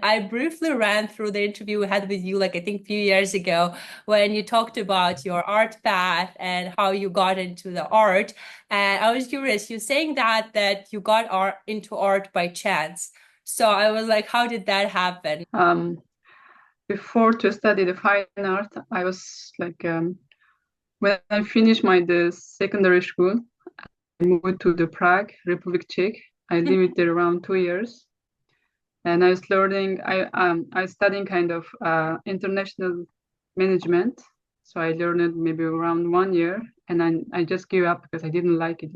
I briefly ran through the interview we had with you, like I think a few years ago, when you talked about your art path and how you got into the art. And I was curious, you're saying that you got into art by chance. So I was like, how did that happen? Before to study the fine art, I was like, when I finished the secondary school, I moved to the Prague, Republic Czech. I lived there around 2 years, and I was learning. I was studying kind of international management. So I learned it maybe around 1 year, and I just gave up because I didn't like it.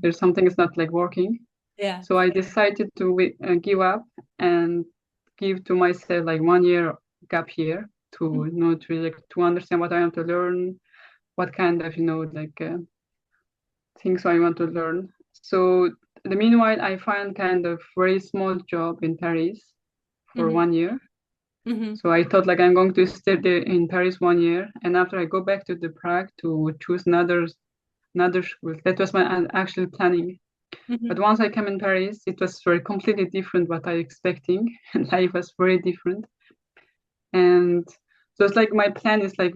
There's something is not like working. Yeah. So I decided to give up and give to myself like 1 year gap year to to understand what I want to learn, what kind of things I want to learn. So the meanwhile, I find kind of very small job in Paris for Mhm. 1 year. Mhm. So I thought like I'm going to stay there in Paris 1 year, and after I go back to the Prague to choose another school. That was my actual planning. But Mhm. once I came in Paris, it was very completely different what I expecting, and life was very different. And so it's like my plan is like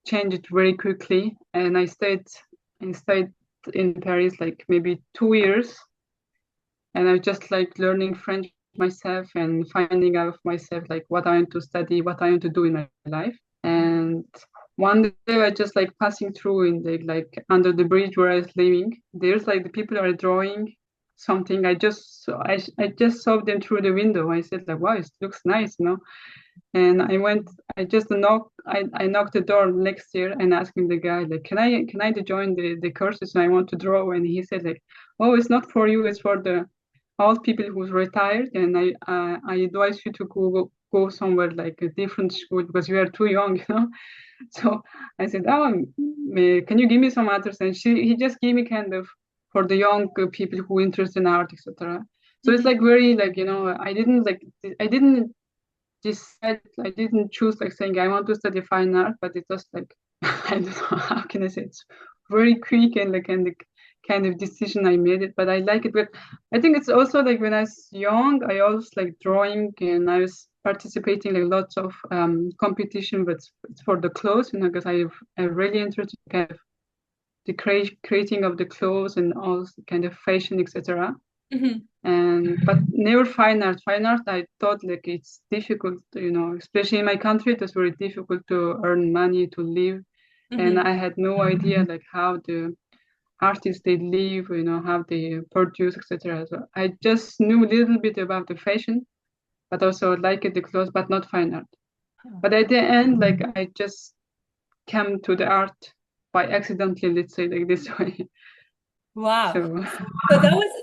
changed very quickly, and I stayed in Paris like maybe 2 years, and I was just like learning French myself and finding out myself like what I want to study, what I want to do in my life. And one day I just like passing through in the like under the bridge where I was living. There's like the people are drawing something. I just saw them through the window. I said like, wow, it looks nice. And I just I knocked the door next year and asking the guy like, can I join the courses? I want to draw. And he said like, oh, it's not for you. It's for the old people who's retired. And I advise you to go somewhere like a different school because you are too young. So I said, oh, can you give me some others? And he just gave me kind of for the young people who interested in art, etc. So it's Mhm. like very like I didn't decide I didn't choose like saying I want to study fine art, but it was like I don't know how can I say it's very quick and like and the kind of decision I made it, but I like it. But I think it's also like when I was young, I always like drawing and I was participating like lots of competition, but it's for the clothes, because I'm really interested in kind of the creating of the clothes and all kind of fashion, etc. Mhm. And but never fine art. Fine art, I thought like it's difficult, especially in my country. It was very difficult to earn money to live, and Mhm. I had no idea like how the artists they live, how they produce, etc. So I just knew a little bit about the fashion, but also like the clothes, but not fine art. But at the end, like I just came to the art by accidentally, let's say like this way. Wow. So So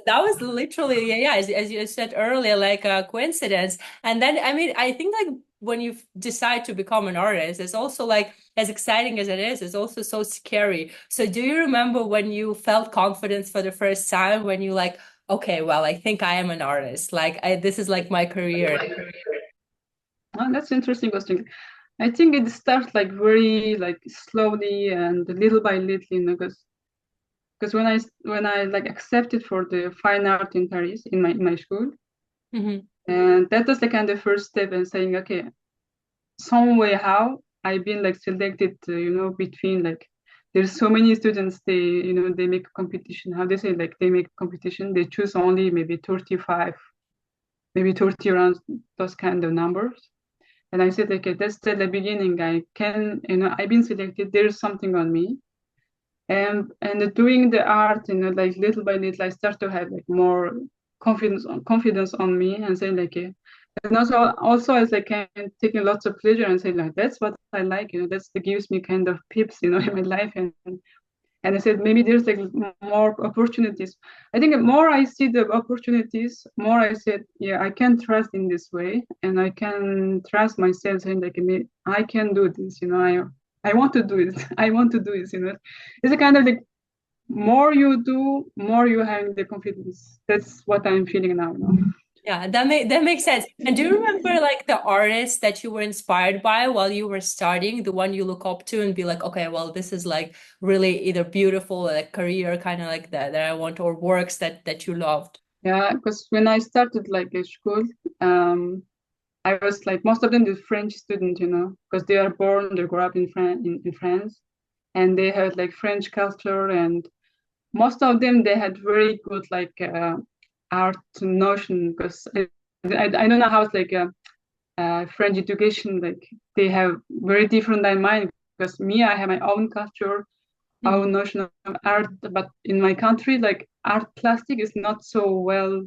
that was literally, yeah, as you said earlier, like a coincidence. And then I mean, I think like when you decide to become an artist, it's also like as exciting as it is, it's also so scary. So do you remember when you felt confidence for the first time when you like, okay, well, I think I am an artist. Like this is like my career. that's interesting question. I think it starts like very like slowly and little by little, because when I like accepted for the fine art in Paris in my school, Hmm. and that was the kind of first step in saying, okay, some way how I've been like selected, between like there's so many students they make a competition. How they say like they make a competition, they choose only maybe 35, maybe 30 around those kind of numbers. And I said, okay, that's the beginning. I can, I've been selected. There's something on me. And doing the art, like little by little, I start to have like more confidence on me and saying like, and also as like taking lots of pleasure and saying like, that's what I like, that's that gives me kind of pips, in my life. And I said maybe there's like more opportunities. I think the more I see the opportunities, more I said, yeah, I can trust in this way, and I can trust myself, saying like, I can do this. I want to do it. I want to do it, you know. It's a kind of like more you do, more you have the confidence. That's what I'm feeling now. Yeah, that makes sense. And do you remember like the artist that you were inspired by while you were studying, the one you look up to and be like, okay, well, this is like really either beautiful, like career kind of like that I want, or works that you loved? Yeah, because when I started like a school, I was like most of them the French student, you know, because they are born, they grew up in France, and they had like French culture, and most of them they had very good like art notion. Because I don't know how it's like French education, like they have very different than mine. Because me, I have my own culture, Mhm. own notion of art, but in my country, like art plastic is not so well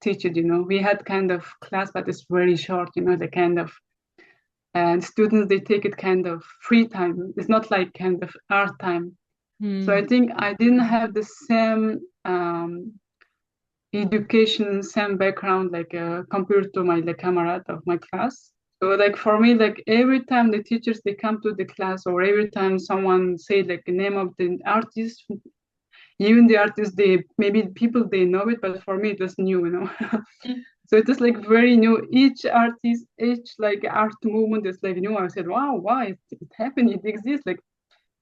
taught, you know. We had kind of class, but it's very short, you know, the kind of and students they take it kind of free time. It's not like kind of art time. So I Mm. think I didn't have the same education, same background like compared to my like comrade of my class. So like for me, like every time the teachers they come to the class or every time someone say like the name of the artist, even the artist they maybe people they know it, but for me it was new, you know. Mm. So it is like very new. Each artist, each like art movement is like new. I said, wow, why it happened? It exists. Like,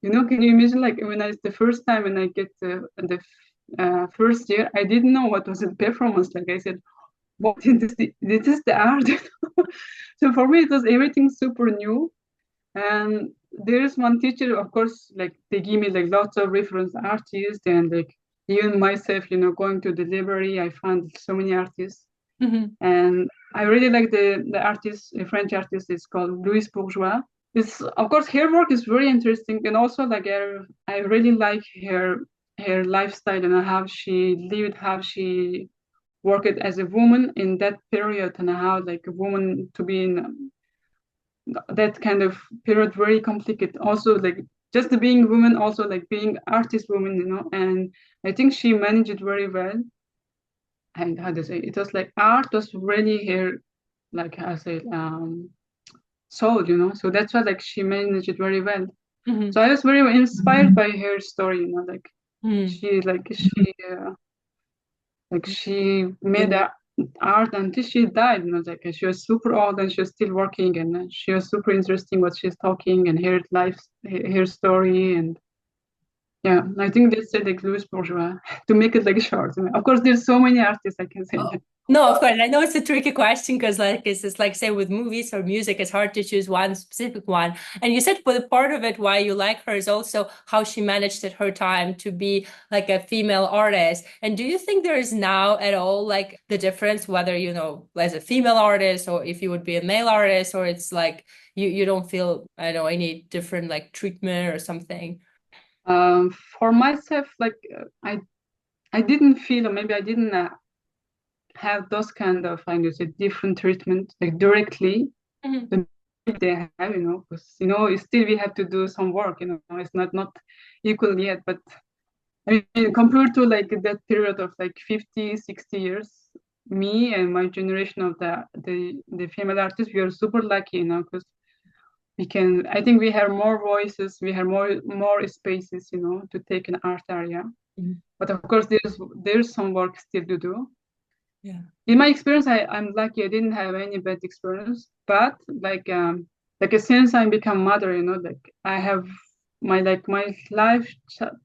you know, can you imagine like when I the first time when I get the first year, I didn't know what was a performance. Like I said, what is this? This is the art. So for me, it was everything super new. And there's one teacher, of course, like they give me like lots of reference artists and like even myself, you know, going to the library, I found so many artists. Mhm. And I really like the artist, the French artist is called Louise Bourgeois. It's of course her work is very interesting, and also like I really like her lifestyle and how she lived, how she worked as a woman in that period, and how like a woman to be in that kind of period very complicated. Also like just being woman, also like being artist woman, you know. And I think she managed it very well. And how to say it was like art was really her like I say soul, you know. So that's why like she managed it very well. So Mhm. I was very inspired by her story, you know, Mhm. she like she like she made art until she died, you know, like she was super old and she was still working and she was super interesting what she's talking and her life, her story. And yeah, I think that's like Louis Bourgeois to make it like short. You know. Of course, there's so many artists I can say. Oh, no, of course. I know it's a tricky question because, like, it's just like, say, with movies or music, it's hard to choose one specific one. And you said, but part of it, why you like her is also how she managed at her time to be like a female artist. And do you think there is now at all like the difference whether, you know, as a female artist or if you would be a male artist, or it's like you don't feel, I don't know, any different like treatment or something? For myself, like I didn't feel, or maybe I didn't have those kind of, I say, different treatment like directly. Mhm. The they have, you know, because you know, still we have to do some work. You know, it's not equal yet, but I mean, compared to like that period of like 50, 60 years, me and my generation of the female artists, we are super lucky, you know, because we can. I think we have more voices, we have more spaces, you know, to take an art area. Mhm. But of course, there's some work still to do. Yeah. In my experience, I'm lucky. I didn't have any bad experience, but like since I become mother, you know, like I have my life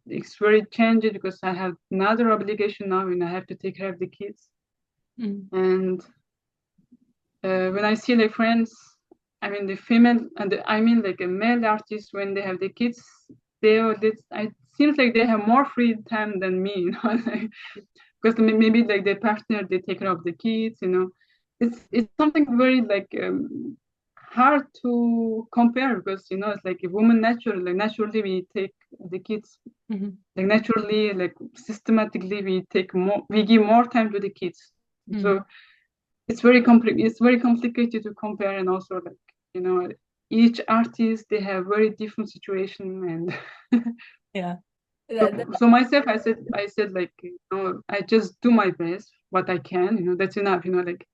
is very changed because I have another obligation now, and I have to take care of the kids. Mhm. And when I see like friends, I mean the female and I mean like a male artist when they have the kids, it seems like they have more free time than me, you know. Because maybe like their partner they take care of the kids, you know. It's something very like hard to compare because you know it's like a woman naturally we take the kids Mhm. like naturally like systematically we give more time to the kids. So Mhm. it's very complicated to compare. And also like you know each artist they have very different situation. And Yeah. so, That, so myself, I said like, you know, I just do my best, what I can, you know, that's enough, you know, like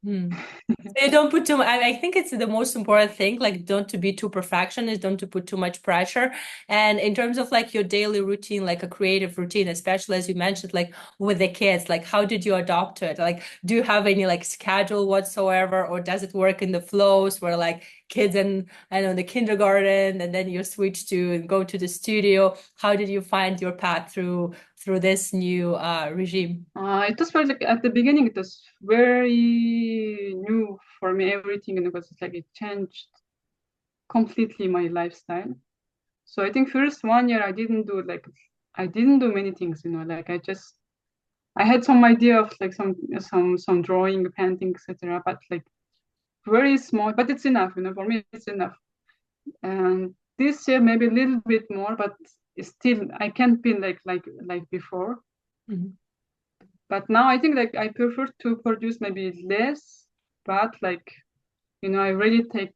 Hmm. So you don't put too much. I think it's the most important thing, like don't to be too perfectionist, don't to put too much pressure. And in terms of like your daily routine, like a creative routine, especially as you mentioned, like with the kids, like how did you adopt it? Like, do you have any like schedule whatsoever, or does it work in the flows where like kids and I don't know the kindergarten, and then you switch to and go to the studio? How did you find your path through this new regime? It was like at the beginning, it was very new for me, everything, and it was like it changed completely my lifestyle. So I think first 1 year I didn't do many things, like I had some idea of like some drawing, painting, etc. But like very small, but it's enough, for me it's enough. And this year maybe a little bit more, but still I can't be like before. Mhm. But now I think like I prefer to produce maybe less, but like I really take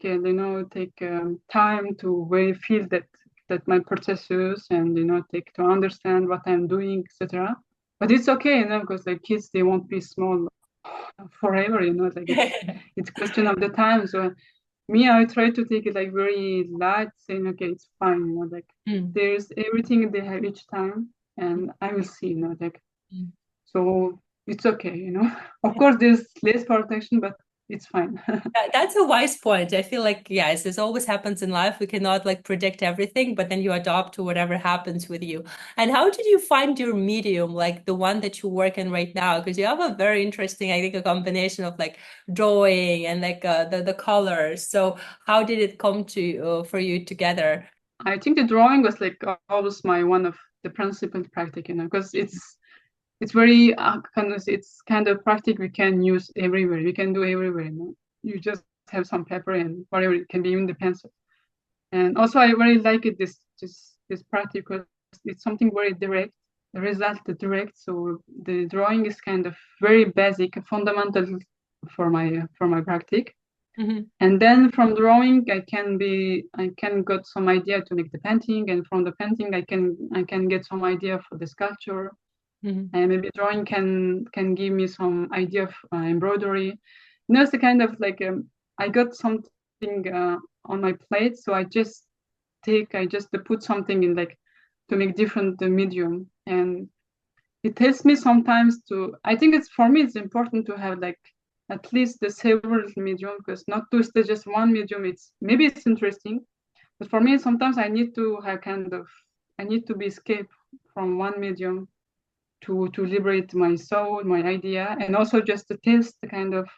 time to really feel that my processes and take to understand what I'm doing, etc. But it's okay, because like kids they won't be small forever, like it's question of the time. So me, I try to take it like very light, saying okay, it's fine, like Mm. there's everything they have each time, and I will see, like Mm. so it's okay, Of course, there's less protection, but it's fine. That's a wise point. I feel like, yes, this always happens in life. We cannot like predict everything, but then you adopt to whatever happens with you. And how did you find your medium, like the one that you work in right now? Because you have a very interesting, I think, a combination of like drawing and like the colors. So how did it come to for you together? I think the drawing was like always my one of the principal practice, because it's very it's kind of practice we can use everywhere. We can do everywhere. You just have some paper and whatever. It can be even the pencil. And also, I really like it this practice because it's something very direct. The result is direct. So the drawing is kind of very basic, fundamental for my practice. Hmm. And then from drawing, I can get some idea to make the painting, and from the painting, I can get some idea for the sculpture, Hmm. and maybe drawing can give me some idea of embroidery. It's the kind of like I got something on my plate, so I just put something in like to make different the medium, and it helps me sometimes to. I think it's for me it's important to have like at least the several medium, because not to stay just one medium. It's interesting, but for me sometimes I need to be escape from one medium to liberate my soul, my idea, and also just to test the kind of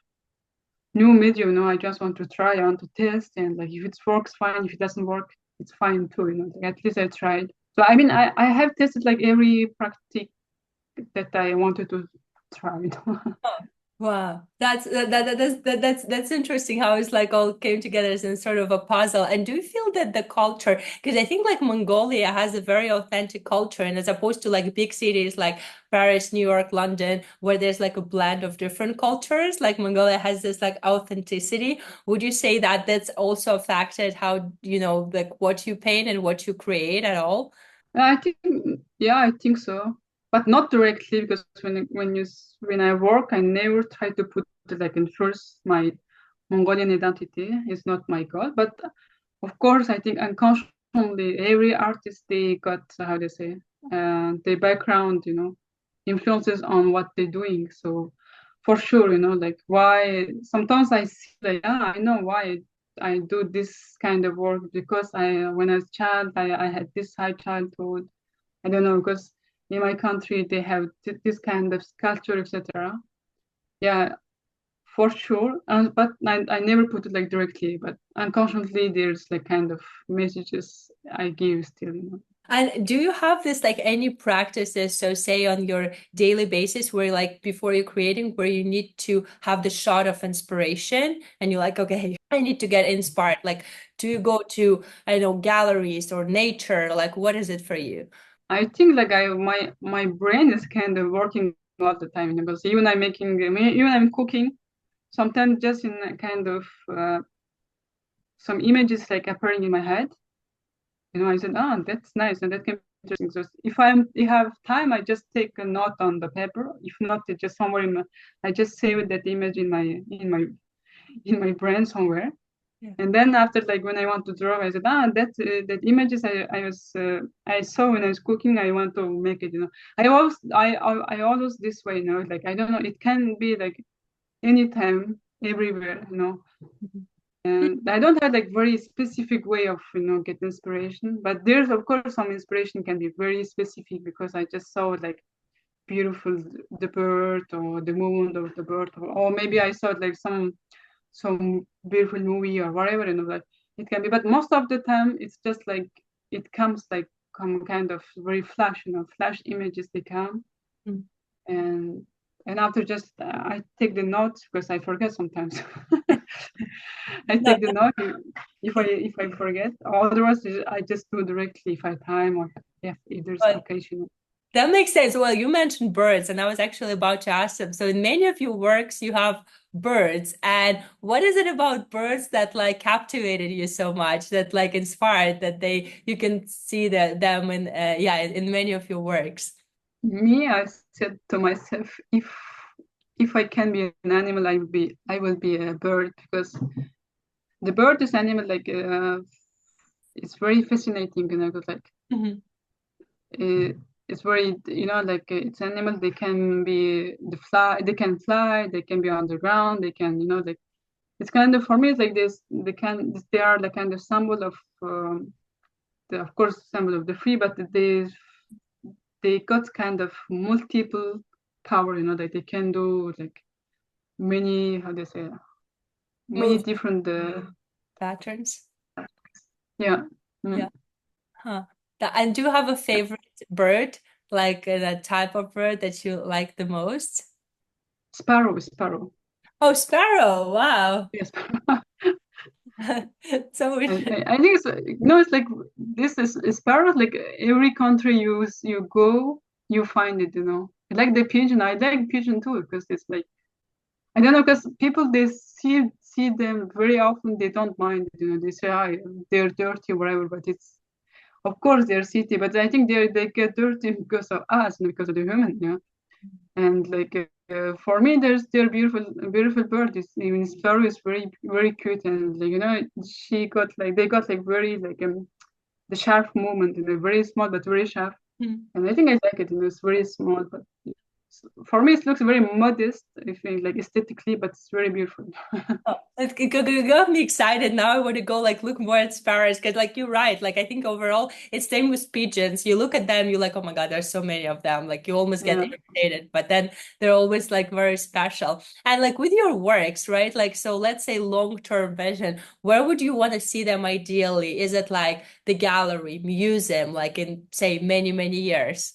new medium. I just want to try, I want to test, and like if it works, fine. If it doesn't work, it's fine too. Like, at least I tried. So I mean, I have tested like every practice that I wanted to try. Wow, that's interesting how it's like all came together as in sort of a puzzle. And do you feel that the culture, because I think like Mongolia has a very authentic culture, and as opposed to like big cities like Paris, New York, London, where there's like a blend of different cultures, like Mongolia has this like authenticity. Would you say that that's also affected how, like what you paint and what you create at all? I think, yeah, I think so, but not directly, because when I work, I never try to put like in first my Mongolian identity is not my god. But of course, I think unconsciously every artist they got how they say their background, influences on what they're doing. So for sure, like why sometimes I see like I know why I do this kind of work, because when I was a child I had this high childhood. I don't know, because in my country they have this kind of culture, etc. Yeah, for sure. But I never put it like directly, but unconsciously there's like kind of messages I give still. And do you have this like any practices, so say on your daily basis where like before you're creating, where you need to have the shot of inspiration and you're like, okay, I need to get inspired. Like, do you go to, I don't know, galleries or nature? Like, what is it for you? I think like my brain is kind of working all the time, because even I'm cooking, sometimes just in a kind of some images like appearing in my head. I said, oh, that's nice, and that can interesting. So if I have time, I just take a note on the paper. If not, it's just somewhere I just save that image in my brain somewhere. Yeah. And then after, like when I want to draw, I said, that images I saw when I was cooking. I want to make it. I always this way. Like I don't know. It can be like anytime, everywhere. Mhm. And I don't have like very specific way of get inspiration. But there's of course some inspiration can be very specific because I just saw like beautiful the bird or the movement of the bird, or maybe I saw like some beautiful movie or whatever, like it can be. But most of the time, it's just like it comes like some kind of very flash images they come, Mm. and after just I take the notes because I forget sometimes. I No, take the note if I forget. Otherwise, I just do directly if I have time or if there's but occasion. that makes sense. Well, you mentioned birds, and I was actually about to ask them. So in many of your works, you have birds. And what is it about birds that like captivated you so much, that like inspired that you can see them in many of your works? Me, I said to myself, if I can be an animal, I will be a bird because the bird is animal like it's very fascinating, 'cause, like Mhm. uh, it's very like it's animal. They can fly, they can be underground, they can like it's kind of for me it's like this. They are the kind of symbol of of course symbol of the free, but they got kind of multiple power, that they can do like many, how do you say, many Move different, patterns. yeah. Yeah. Mm. Huh. And do you have a favorite bird, like that type of bird that you like the most? Sparrow. Oh, sparrow. Wow. Yes. So I think it's like this is sparrow. Like every country you go, you find it. I like the pigeon. I like pigeon too because it's like I don't know because people they see them very often. They don't mind. They say, they're dirty or whatever. But it's of course they're city. But I think they get dirty because of us, not because of the human. And like for me they're beautiful bird. Even sparrow is very very cute, and like they got like very like the sharp movement, very small but very sharp. And I think I like it. It's very small, but for me it looks very modest, I think, like aesthetically, but it's very beautiful. Oh, it got me excited. Now I want to go like look more at sparrows because like you're right. Like I think overall it's same with pigeons. You look at them, you're like, oh my God, there's so many of them. Like you almost get Yeah. irritated, but then they're always like very special. And like with your works, right? Like so let's say long-term vision, where would you want to see them ideally? Is it like the gallery, museum, like in say many, many years?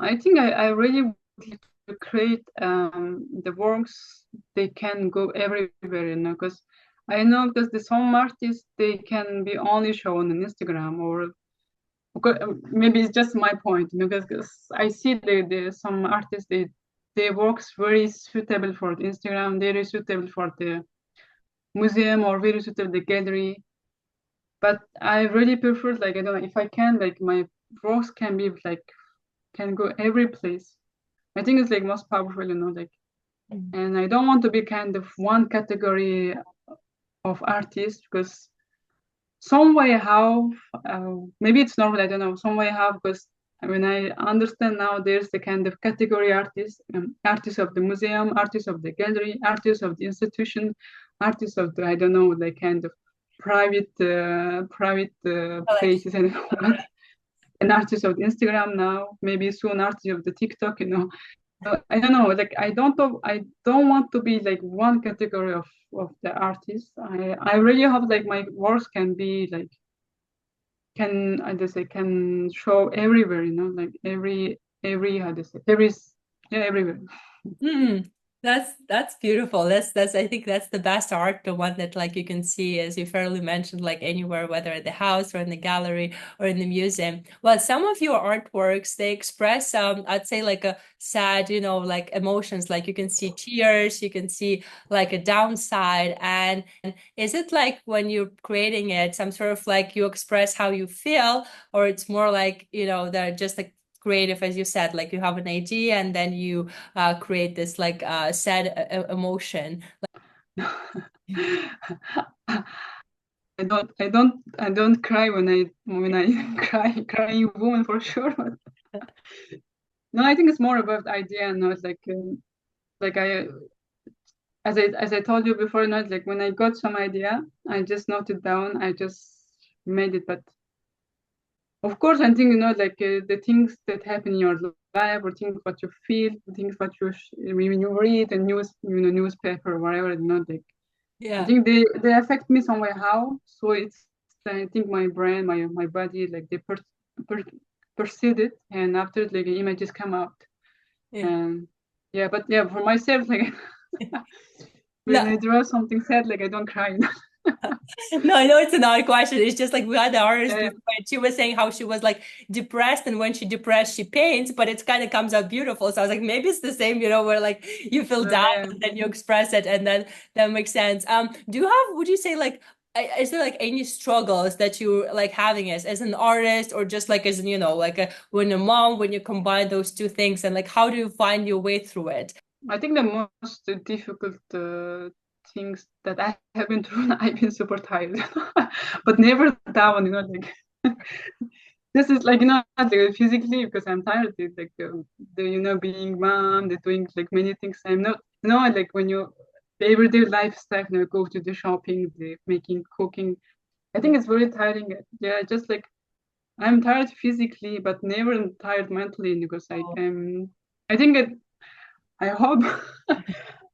I think I really would like to create the works. They can go everywhere, because I know because the some artists they can be only shown on Instagram or maybe it's just my point, because I see some artists they works very suitable for the Instagram, very suitable for the museum or very suitable the gallery. But I really prefer like I don't know if I can like my works can be like can go every place. I think it's like most powerful, like, Mm. and I don't want to be kind of one category of artist because some way how maybe it's normal, I don't know, some way how because when I understand now there's the kind of category artists, artists of the museum, artists of the gallery, artists of the institution, artists of the I don't know like kind of private Collection. places and what, an artist of the Instagram now, maybe soon artist of the TikTok, I don't know, like I don't want to be like one category of the artist. I really hope like my works can be like can I just say can show everywhere, like every how to say everywhere. Mm. That's beautiful. That's I think that's the best art, the one that like you can see, as you fairly mentioned, like anywhere, whether at the house or in the gallery or in the museum. Well, some of your artworks, they express I'd say like a sad, like emotions, like you can see tears, you can see like a downside. And is it like when you're creating it, some sort of like you express how you feel, or it's more like, they're just like creative, as you said, like you have an idea and then you create this like sad emotion. I don't cry when I crying woman for sure. But no, I think it's more about the idea, not like I as I told you before, not like when I got some idea, I just noted down, I just made it. But of course, I think like the things that happen in your life, or things what you feel, things what when you read a newspaper or whatever, like I Yeah. think they affect me some way. How? So it's I think my brain, my body, like they per perceive it, and after like the images come out, Yeah. and yeah. But yeah, for myself, like when No, I draw something sad, like I don't cry. no, I know it's an odd question. It's just like we had the artist Yeah, before, and she was saying how she was like depressed, and when she depressed, she paints, but it kind of comes out beautiful. So I was like, maybe it's the same, where like you feel down yeah. and then you express it, and then that makes sense. Do you have, would you say like, is there like any struggles that you like having as an artist, or just like as like when a mom, when you combine those two things, and like how do you find your way through it? I think the most difficult things that I have been through, I've been super tired, but never down. Like this is like like physically because I'm tired. It's like the being mom, the doing like many things. I'm not like when you the everyday life stuff. Go to the shopping, the making, cooking. I think Yeah. it's very tiring. Yeah, just like I'm tired physically, but never tired mentally because I Oh, can. I think I hope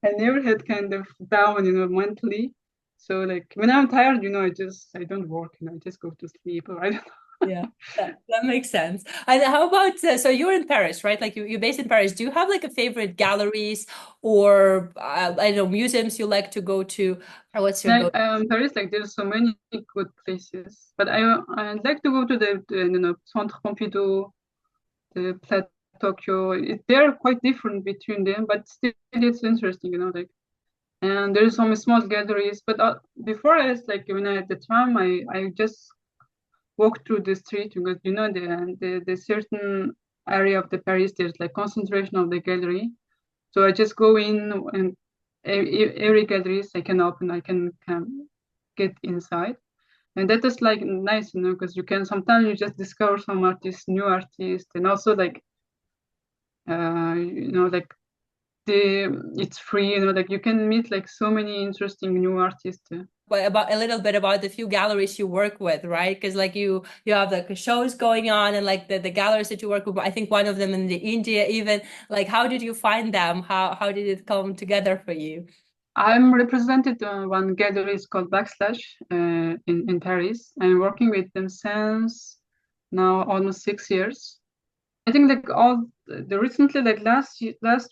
I never had kind of down, mentally. So like when I'm tired, I don't work, I just go to sleep or I don't yeah, that makes sense. And how about so you're in Paris, right? Like you're based in Paris. Do you have like a favorite galleries or I don't know, museums you like to go to? Or what's your know. go? Paris, like there's so many good places, but I'd like to go to the Centre Pompidou, the Plat Tokyo. They're quite different between them, but still it's interesting, like. And there's some small galleries, but before I was like when I at the time I just walk through the street because the certain area of the Paris there's like concentration of the gallery. So I just go in and every galleries I can open, I can get inside. And that is like nice, because you can sometimes you just discover some artists, new artists, and also like like it's free, like you can meet like so many interesting new artists. But about a little bit about the few galleries you work with, right? Because like you have like shows going on and like the galleries that you work with. I think one of them in the India even. Like how did you find them? How did it come together for you? I'm represented one gallery is called Backslash in Paris. I'm working with them since now almost 6 years. I think like all the recently like last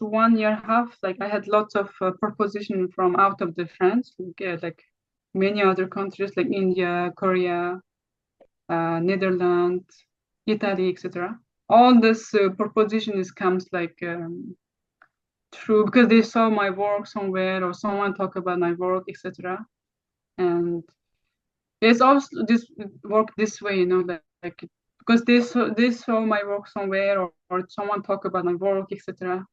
1 year and a half, like I had lots of proposition from out of the France, like many other countries like India, Korea, Netherlands, Italy, etc. All this proposition is comes like through because they saw my work somewhere or someone talk about my work, etc. And it's also this work this way, like because they saw my work somewhere or someone talk about my work, etc.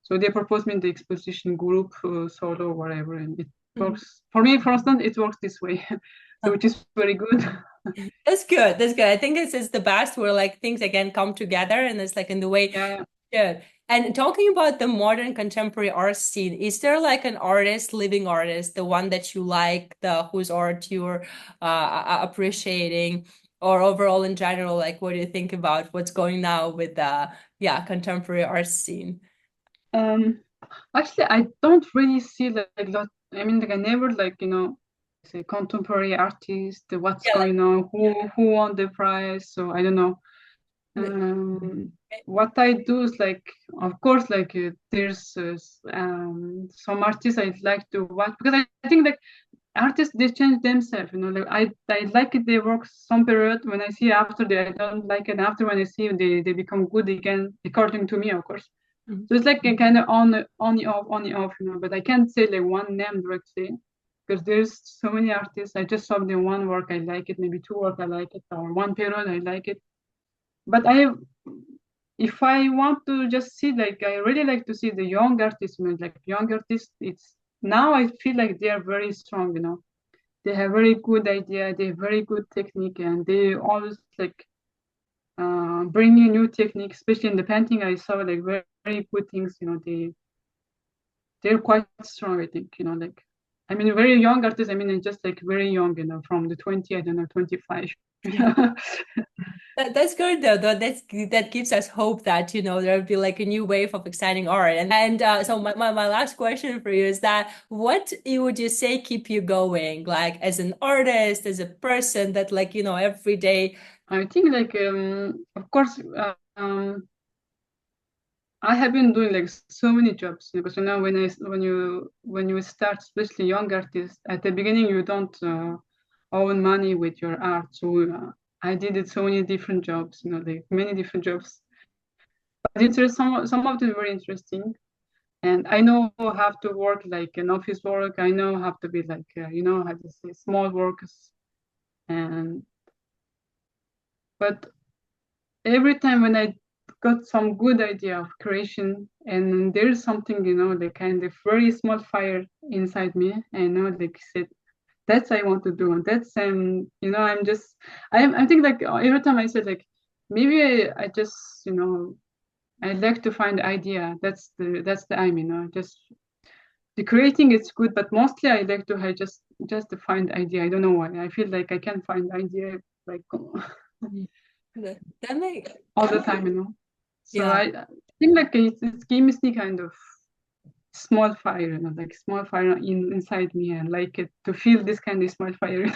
So they proposed me in the exposition group, solo, whatever, and it Mhm. works for me. For instance, it works this way, so which is very good. That's good. That's good. I think this is the best where like things again come together and it's like in the way. Yeah. Yeah. And talking about the modern contemporary art scene, is there like an artist, living artist, the one that you like, the whose art you're appreciating, or overall in general, like what do you think about what's going now with the contemporary art scene? Um, Actually, I don't really see like lot. I mean, like I never like say contemporary artist. What's Yeah, like going on? yeah. Who won the prize? So I don't know. What I do is like, of course, like there's some artists I'd like to watch because I think like artists they change themselves, you know. Like I like it, they work some period. When I see after I don't like it. After when I see they become good again, according to me, of course. So it's like a kind of on off, you know. But I can't say like one name directly because there's so many artists. I just saw the one work I like it, maybe two work I like it, or one period I like it. But if I want to just see, like, I really like to see the young artists, like young artists. It's now I feel like they are very strong, you know. They have very good idea, they have very good technique, and they always like bring you new technique, especially in the painting. I saw like very, very good things, you know. They're quite strong, I think, you know, like I mean very young artists, I mean just like very young, you know, from the 20, I don't know, 25. That's good though. That gives us hope that there'll be like a new wave of exciting art. And so my last question for you is that what would you say keep you going, like as an artist, as a person that like every day. I think like of course I have been doing like so many jobs because when you start, especially young artists, at the beginning you don't own money with your art. So I did it so many different jobs, you know, like many different jobs. But it's some of them very interesting, and I know how to work like an office work. I know how to be like how to say small works, and but every time when I got some good idea of creation and there's something, the kind of very small fire inside me, I know like said, that's I want to do. And that's I think like every time I said like maybe I just, I like to find idea. That's the aim, just the creating is good, but mostly I like to I just to find idea. I don't know why. I feel like I can find idea like That makes all the time, So yeah. I think like it gives me kind of small fire, like small fire inside me. I like it to feel this kind of small fire.